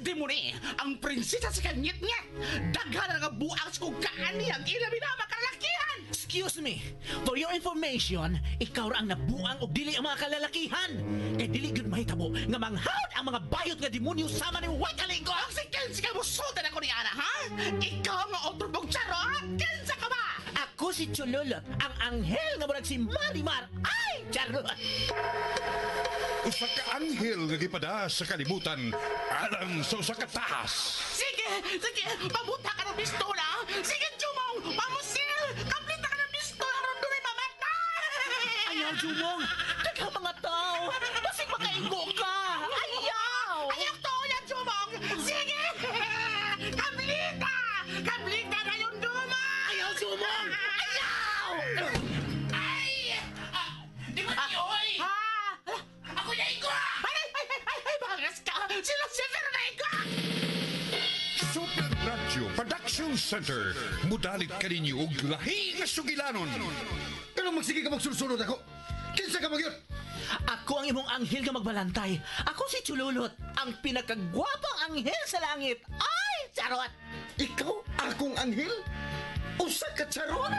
Di mo ni, ang prinsesa sa kanyit-nyit. Daghan nga buang sa kukaan niyang inaminama kalalakihan. Excuse me, for your information, ikaw ra ang nabuang og dili ang mga kalalakihan. Kay dili gyud mahitabo nga manghawd ang mga bayot nga demonyo sama ni White Caligo. Ang si Kensa ka mo sultan ako ni Ana, ha? Ikaw nga otro mong charot. Kensa ka ba? Ako si Chololot, ang anghel nga murag si Marimar. Ay, charot! Usa ka anghel nga gipada sa kalibutan alang sa usa ka taas. Sige, sige, pamuta ka ng pistola. Sige, Jumong, pamusil. Kamplita ka ng pistola ron doon ay mamatay. Ayaw, Jumong! Daghang mga tao! Basig makaingo ka! Ayaw! Ayaw to yan, Jumong. Sige, kamplita. Kamplita na yung duma. Ayaw, Jumong! Ayaw! Ay! Di ba niyo, oy? Ha? Ako na iko! Ay, bangas ka! Sila Super na iko! Super Radio Production Center. Mudalit ka ninyo og lahi nga sugilanon. Pero magsige ka magsulsunod ako. Kinsa ka magyot? Ako ang imong anghel nga magbalantay. Ako si Chululot, ang pinakagwapang anghel sa langit. Ay, charot! Ikaw akong anghel? Usa ka charot?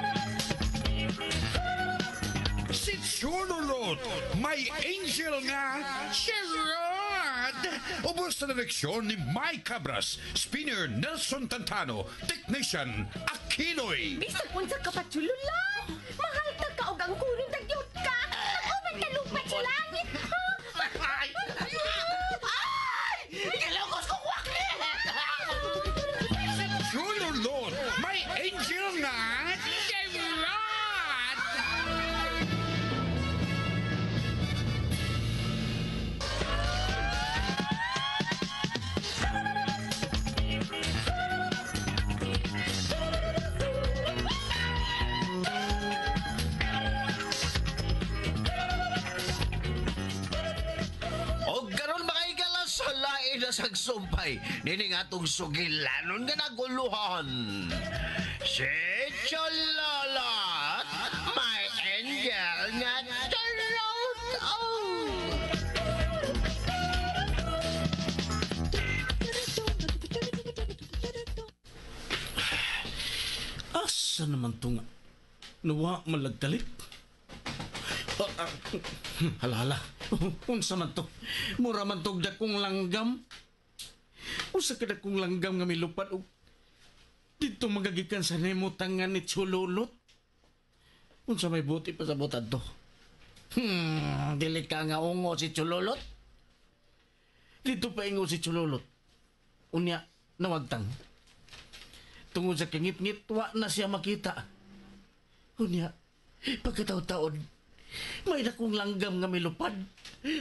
Si Chululot, may angel nga charot. Ubos na direksyon ni Mike Cabras, spinner Nelson Tantano, technician Aquinoy. Bisag unsa ka pa chulula. Mahal ka ka og ang kunin tagyot ka. Uban ka lupa sa langit. Ay! Ay! Ikalokos ko kwakli! Chululot, may angel nga charot. Na sagsumpay nining atong sugilanon nga naguluhan. Si Chololot, may angel nga charot. Asa naman to nga? Nawa malagtalit? Hala. Unsa man to? Mura man tog dakong langgam. Usa ka dakong langgam nga milupad og dito magagikan sa nemutangan ni Chululot. Unsa may buti pa sa butad to? Dili ka nga ungo si Chululot. Dito pa ingo si Chululot. Unya, nawagtang. Tungod sa kingit-ngit, wa na siya makita. Unya, pagkataon-taon, may dakong langgam nga milupad.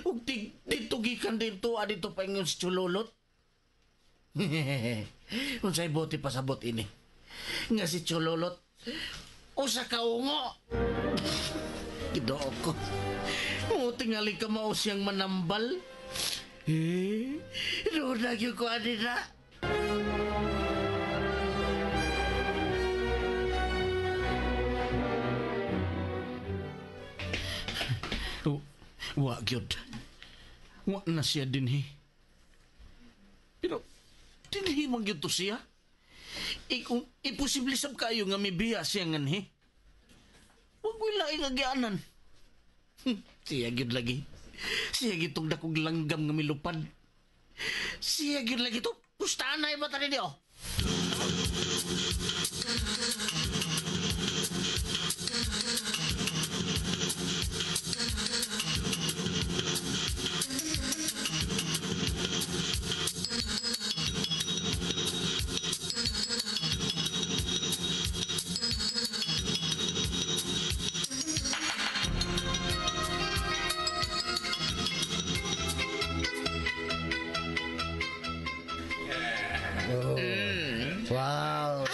Ug dito gikan dito, dito pa ingon si Chululot. Unsay buti pasabot ini. Nga si Chululot, usa ka ungo. Gidoo ko. Mo tingali ka mao siyang manambal. Doon lagi ko adina. Wa gyud. Wa na siya dinhi. Pero dinhi man gyud to siya. Kung imposible sab kayo nga mibiya siya nganhi. Wag ko laing agyanan. Siya gyud lagi. Siya gyud dakog langgam nga milupad. Siya gyud lagi to. Pustahan na iba tani diyo. Wow.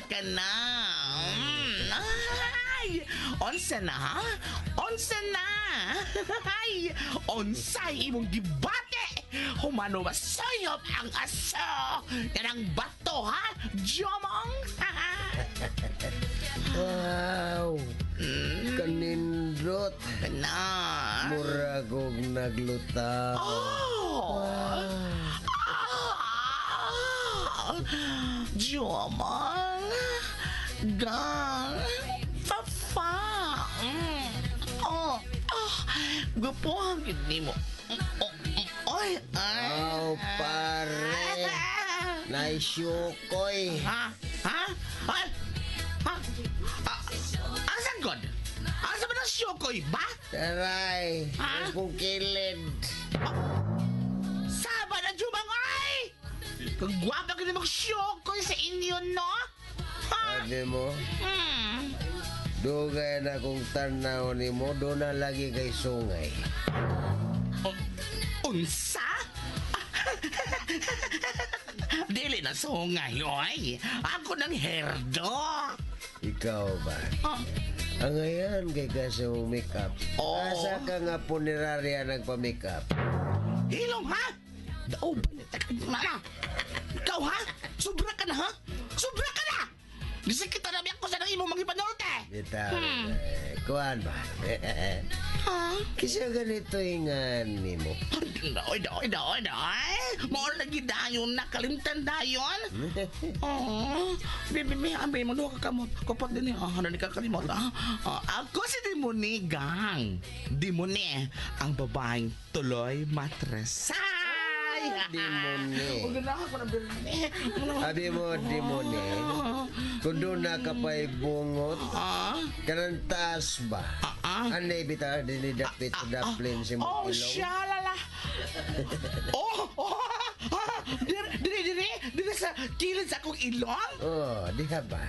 Kana. Ay! Onsa na, ha? Onsa na! Ay! Onsay imong gibate! Humano masayop ang aso! Kanang bato, ha? Jomong! Wow. Kanindot. Na. Murag og naglutaw. Jomang. Gang. Papa. Gupo ang gini mo. Oy. Aw, pare. Naisyukoy. Ha? Ha? Ha? Ha? Asan god? Asa ba na syokoy ba? Taray. Ha? Kung kilid. Saba na Jumang ay! Kagwapa ka na mag-syokoy sa inyo, no? Ha? Sabi mo, dugay na kung tanaw ni mo, doon na lagi kay sungay. Unsa? Dili na sungay, oy. Ako ng herdo. Ikaw ba? Ang ngayon kay kasi mong make-up. Asa ka nga punerarya nagpa-make-up? Hilong, ha? Daog ba na? Ikaw, ha? Sobra ka na, ha? Sobra ka na! Bisig kita na biyak ko sa nang imong magipanorte! Bitaw, kuhan ba? Ha? Kisa ganito ingan ni mo. Doy. Maor na gidayon na kalimtan dayon. Bibi, ambay mo doon kakamot. Kapag din ano ni kakalimot. Ako si Dimoni, gang. Dimoni, ang babaeng tuloy matresay. Dimoni. Huwag na ako na birni. Abi mo, Dimoni. Kung doon na ka pa'y bungot, kanang taas ba? Anay bitaw din ni Dapit Daplin si Oh, Mokilong. shalala. Diri sa kilid sa akong ilong. Oh, di ka ba?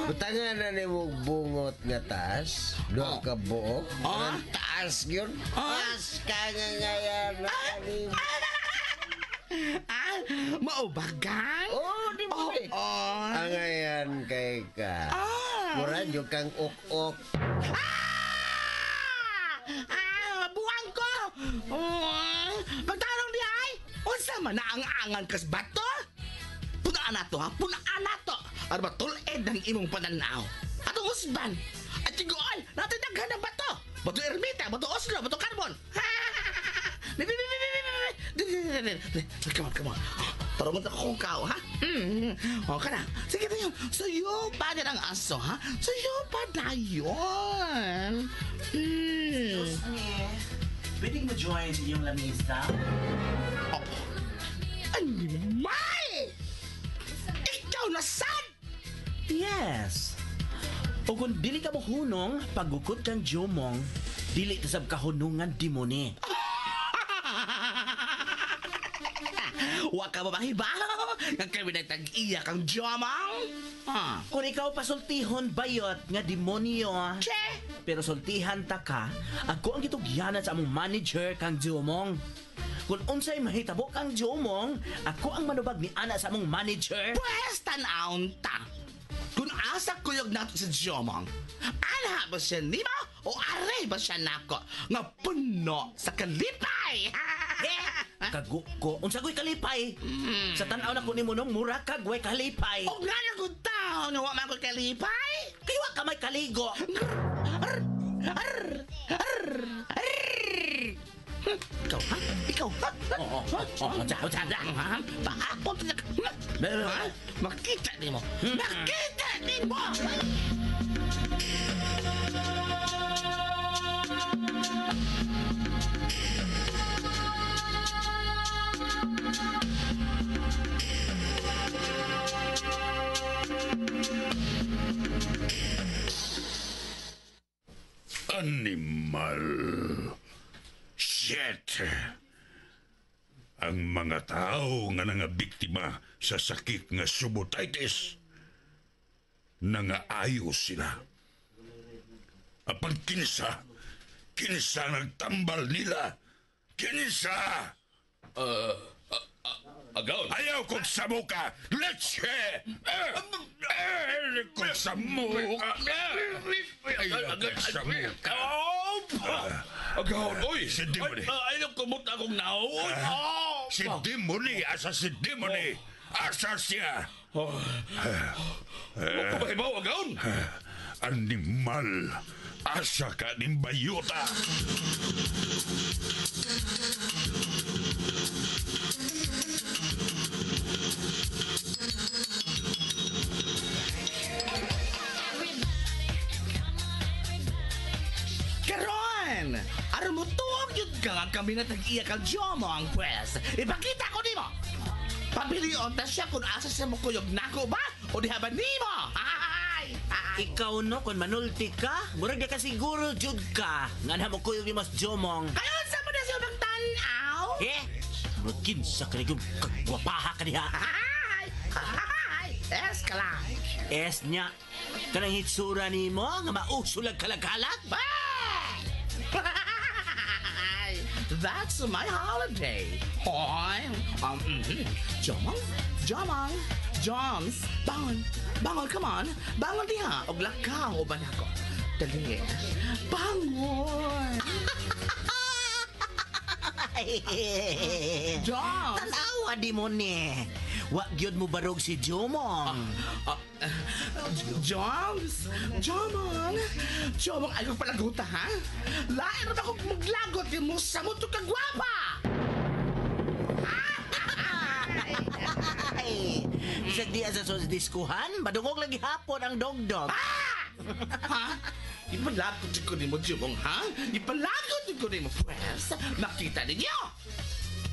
Butangan na ni mo bungot nga taas, doon ka buok, kanang taas yun. Taas ka nga ngayon. Maubagang? Oh, Dimoni. Ang ngayon kay ka. Murad yung kang ok-ok. Buwang ko! Pagtarong di ay, unsa man na ang angan kas bato? Punaan na to, ha? Punaan na to! Ano ba tuled ng imong pananaw? Atong husban! At tiguan, natin daghan ng bato! Bato Ermita, bato Oslo, bato Carbon! Come on. Tara mo na kung kao, ha? O ka na. Sige na yun. Sa'yo pa din ang aso, ha? Sa'yo pa na yun. Pwede mo join sa iyong lamisa? Animal! Ikaw na sad! Yes. O kung dili ka mo hunong, pagukod kang Jomong, dili tasab kahunungan Dimoni. Wa ka ba mahibaw? Ang kami nagtag-iya kang Jomang? Kung ikaw pasultihon bayot nga demonyo, Che! pero sultihan ta ka, ako ang gitugyanan sa among manager kang Jomong. Kung unsay mahitabo kang Jomong, ako ang manubag ni ana sa among manager. Pwes tanaon ta. Kung asa kuyog nato si Jomang, ana ba siya nimo o are ba siya nako nga puno sa kalipay? Kagu ko, unsa ko'y kalipay? Sa tanaw na ko ni Munong, mura kag way kalipay. O nga na kung tao nga wa man ko kalipay? Kaywa ka may kaligo. Ikaw, ha? Ikaw, ha? Sadang, ha? Paakot na ka. Ha? Makita ni mo. Makita ni mo! Animal. Shit. Ang mga tao nga nga biktima sa sakit nga subotitis nangaayos sila. Apan kinsa nagtambal nila. Kinsa? Agaw! Ayaw kong sa muka! Leche! Kung sa muka! Ayaw kong sa muka! Agaw! Oy! Si Dimoni! Ayaw kumot akong naon! Si Dimoni! Asa si Dimoni! Asa siya! Magpapahibaw, agaw! Animal. Asa ka ning bayuta. Karon! Aron mo tuwag yun ka nga kami na tag-iya kang Jomo ang pwes. Ipakita ko ni mo! Pabilion ta siya kung asa sa mo kuyog nako ba? O di haban ni mo! Ay! Ay! Ikaw no, kung manulti ka, murag di ka siguro jud ka. Nga na mo kuyog ni Mas Jomong. Kayo sa mo na siya magtanaw? Eh, murag kinsa ka na yung kagwapaha ka niya. Ay! Ay! Es ka lang! Es niya, kanang hitsura ni mo, nga mausulag kalagalag. Ay! That's my holiday! Hoy! Jomong? Jomong! Joms! Bangon! Bangon, come on! Bangon diha! Og lakaw o banako! Dali! Bangon! Joms! Tanawa di mo ni. Wa gyud mo barog si Jomong. Joms! Jomong! Jomong, ayaw palaguta, ha? Lain na ako maglagot yung mo sa mo kagwapa! Ay, sa di sa diskuhan, madungog lagi hapon ang dogdog. Ha? Ipalagot ko ni mo, Jomong, ha? Ipalagot ko ni mo, pwes. Nakita ninyo!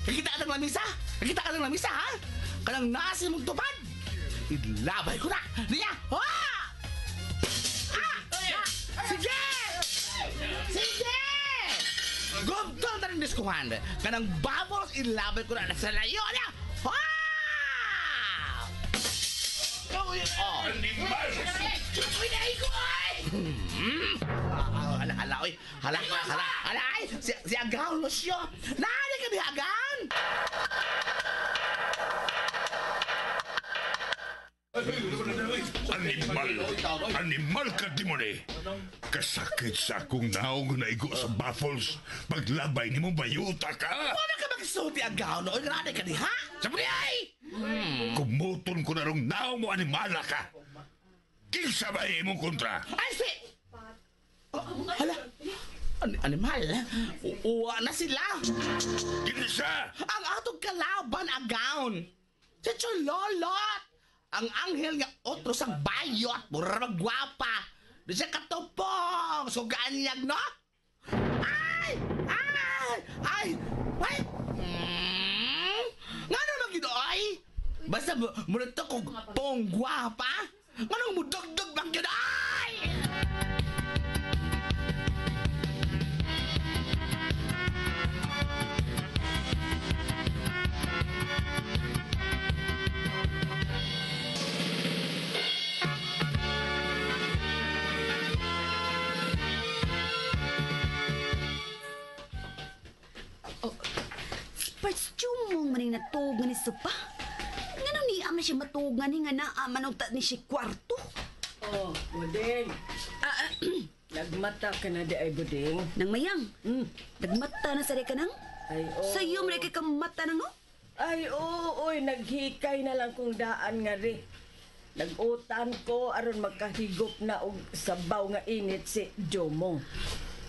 Nakita ka ng lamisa? Nakita ka ng lamisa, ha? Kanang nasa mong tupad! Ilabay ko na! Niya! Ha! Sige! Sige! Gumtol na rin diskuhan. Kanang bubbles, ilabay ko na sa layo niya! Ha! Oh! Pinay ko ay! Hala, oy! Hala, ay! Si Agaw, Lucio! Nani ka ni Agaw? Animal ka, Dimone. Kasakit sa akong naong naigo sa baffles. Paglabay ni mo bayuta ka. Wala ka magsulti Agaw, no? Nani ka ni ha? Sabi ay! Kumuton ko na rong naong mo animala ka. Kinsa ba imong kontra? Ay, si! Hala! Animal? Uwa na sila! Kinsa? Ang atong kalaban, Agaw! Si Chololot! Ang anghel nga otro sang bayot, mura magwapa. Di siya katupong, sugaanyag, no? Ay! Ay! Ay! Ay! Nga naman gino, ay? Basta muna to kung pong gwapa? Nga nang mudog-dog bang gino, ay! Parts chumong maning natog nga ni Supa. Nga ni ama siya matog nga ni nga naaman og ni siya kwarto. Oh, Buding. Nagmata ka na di ay Buding. Nang mayang. Nagmata na sa ka nang. Ay, oo. Sa'yo mo ka mata nang no? Ay, oo, oy, naghikay na lang kung daan nga ri. Nag-utan ko aron magkahigop na og sabaw nga init si Jomong.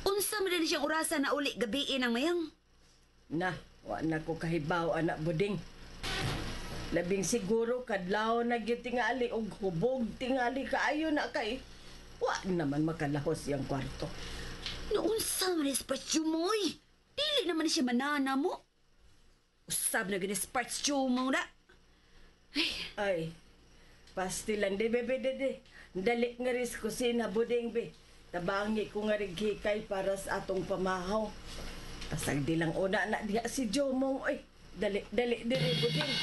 Unsa man din siyang orasan na uli gabi nang mayang. Na, wa na ko kahibaw anak Buding. Labing siguro kadlaw na gyud tingali og hubog tingali kaayo na kay. Wa naman makalahos yang kwarto. Noon sa man parts chumoy. Dili naman siya manana mo. Usab na ganis parts chumong na. Ay, pasti lang de bebe de. Dali nga ris kusina Buding be. Tabangi ko nga rig hikay para sa atong pamahaw. Pasag di lang una na diha si Jomong. Ay, dali, dili Buding.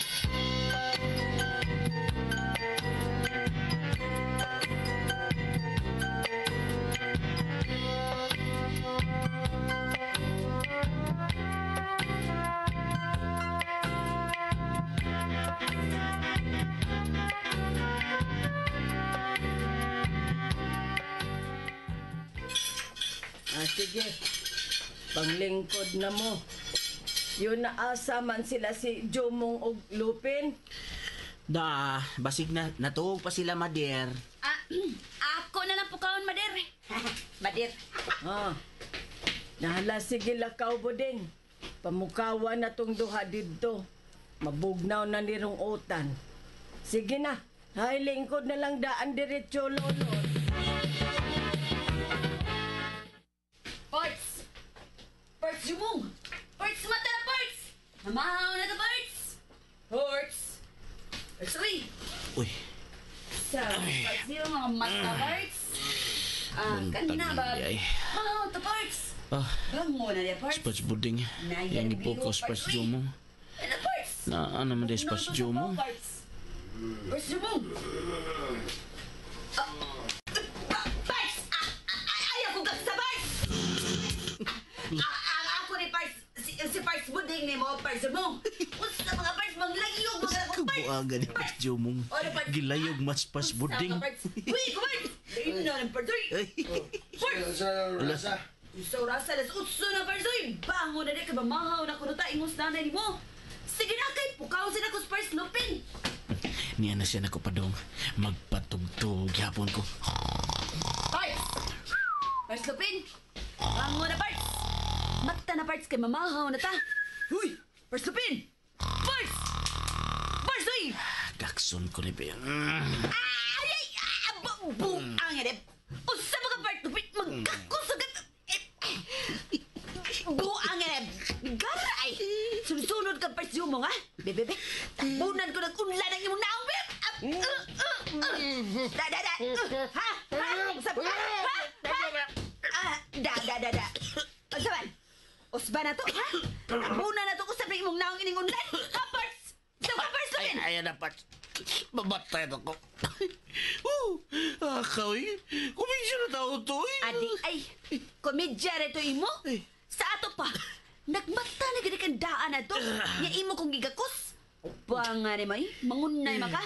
Sige, panglingkod na mo. Yun naasa man sila si Jomong og Lupin. Basig na natuog pa sila, Mader. Ako na lang po kaon, Madir. Ha. Nahala sige lakaw buding. Pamukawan na tong duha didto. Mabugnaw na nirong utan. Sige na. Hay lingkod na lang daan diretso lolot. Parts! Parts, Jumong! Parts, mata na parts! Mamahaw na ka, parts! Parts! Parts, uy! Uy, Sa parts, di ba mga mata, parts? Kanina ba? ay. Mahaw ta, parts! Ah, Bango na niya, parts! Sparks Buding. Yang ipo ko Sparks Jumong. Ano, parts? Na ano man din Sparks Jumong. Parts! Parts, Jumong! Parts! Ayaw ko sa parts! Ako ni Parts, si Parts Buding ni mo, Parts Jumong! Usa mga parts, manglayog mga akong parts! Kabuagan ni Sparks Jumong. Ano, Parts? Gilayog mas Sparks Buding. Uy, kumain! Ayun na ng parts, uy! Parts! Rasa. So, rasa, las utso na parts, uy! Bango na di ka, mamahaw na kuno ta, ingos nanay ni mo! Sige na kay, pukaw sila ko Spars Lupin! Niya na siya nakupadong. Magpatugtog yapon ko. Parts! Parts Lupin! Bango na parts! Mata na parts kay mamahaw na ta! Uy! Parts Lupin! Parts! Parts, uy! Gakson ko ni Ben. Ay, ay! Buang edep! Usa mga Parts Lupin! Magkakusag! Buang edep! Garay! Sunod ka Parts Jumong, ha? Bebe, tabunan ko ng unlan ng imong naong, bebe! Da! Ha? Usap ka? Ha? Da. Usapan? Usba na to, ha? Tabunan na to usap ng imong naong ining unlan! Ha, Parts? Sa mga Parts Lupin! Ayan na, Pat. Mabatay na ko. Akaw eh. Kumisyo na tao to eh. Adi, ay, komedya rito imo? Sa ato pa, nagmata na gani kang daan na to. Nga imo kong gigakos. Upa nga ni may, mangunay maka.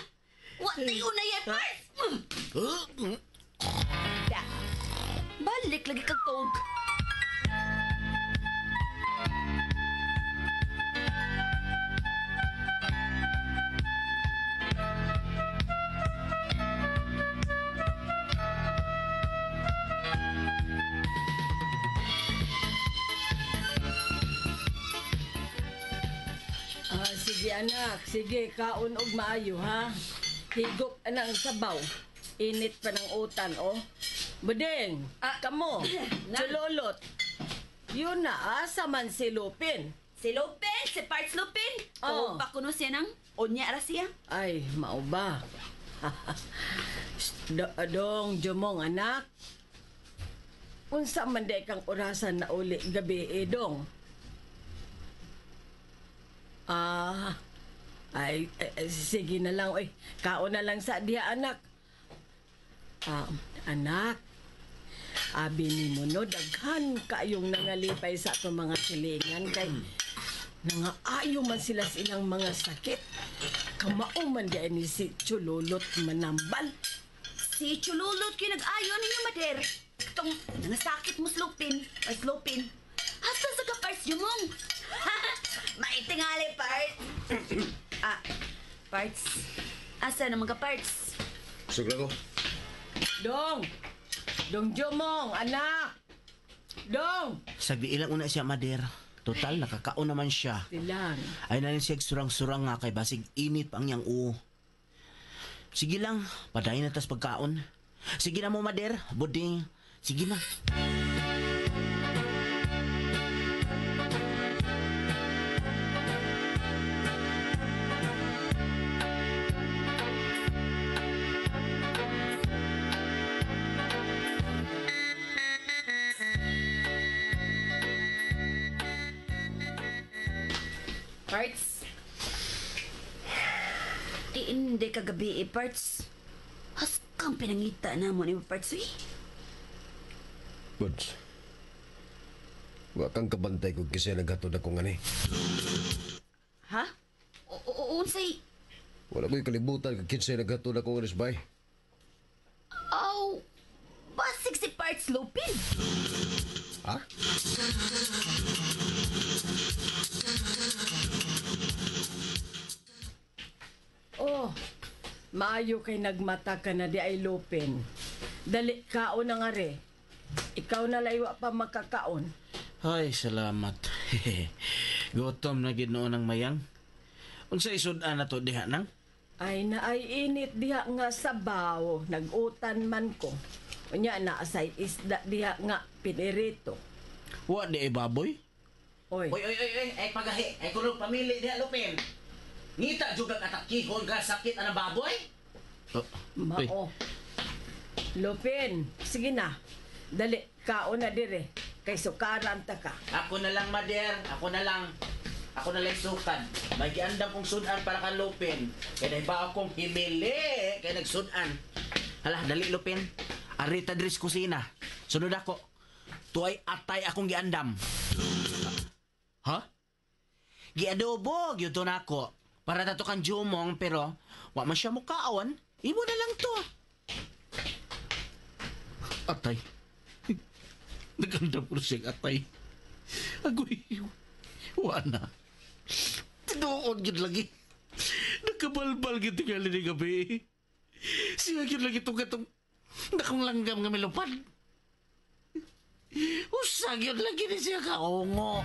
Watay unay ay Parts! Da, balik lagi kag tog. Sige anak, sige kaon og maayo ha. Higop anang sabaw. Init pa ng utan oh. Budeng, kamo, chulolot. Yun na, asa man si Lupin. Si Lupin, si Parts Lupin. Oo. Oh. Pa kuno siya nang, onya ra siya. Ay, mao ba? Dong, Jomong anak. Unsa man day kang orasan na uli gabi dong? Sige na lang, oy. Kaon na lang sa diha, anak. Anak, abi ni mo no, daghan kayong nangalipay sa atong mga silingan kay nangaayo man sila sa ilang mga sakit. Kamao man di ni si Chululot manambal. Si Chululot kayo nag-ayo ninyo, Mader. Itong nangasakit mo, Slopin. Ay, Slopin. Hasta sa ka-Parts Jumong. Maitingali, Parts. Parts. Asa naman ka-Parts? Sugla ko. Dong Jomong, anak. Dong. Sagdi ilang una siya, Mader. Total, nakakaon naman siya. Silang. Ay na siya surang-surang nga kay basig init pa ang niyang uo. Sige lang, padayon na tas pagkaon. Sige na mo, Mader, Buding. Sige na. Parts? Hindi kagabi Parts. Haskang pinangita na mo ni Parts, eh. Buds. Wa kang kabantay kung kasi naghatod ako nga ni. Ha? Unsay? Wala ko'y kalibutan kung kinsay naghatod ako nga nisbay. Aw, basig si Parts Lupin. Ha? Oh, maayo kay nagmata ka na di ay Lupin. Dali kaon na nga re. Ikaw na laywa pa makakaon. Ay, salamat. Gutom na gid noon ang mayang. Unsa isud-an na to diha nang? Ay na ay init diha nga sabaw. Nagutan man ko. Unya na asay isda diha nga pinirito. Wa di ay baboy? Oy, Ay pagahi. Ay kulog pamili diha Lupin. Ngita juga katakihon ka sakit ang baboy? Oh, uy. mao. Lupin, sige na. Dali, kaon na dire. Kay sukaran ta ka. Ako na lang, Mader. Ako na lang. Ako na lang sukan. May giandam kong sudan para kan Lupin. Kaya ba akong himili. Kaya nagsudan. Hala, dali Lupin. Arita dris kusina. Sunod ako. Tuay atay akong giandam. Ha? Giadobo, gyuto na ako. Para tato kan jumong, pero wa man siya mukaon. Imo na lang to. Atay. Naganda po siyang atay. Agoy. Wana. Tinuod yun lagi. Nakabalbal yun tingali ni gabi. Siya yun lagi itong katong nakong langgam nga melupad. Usag yun lagi ni siya kaongo.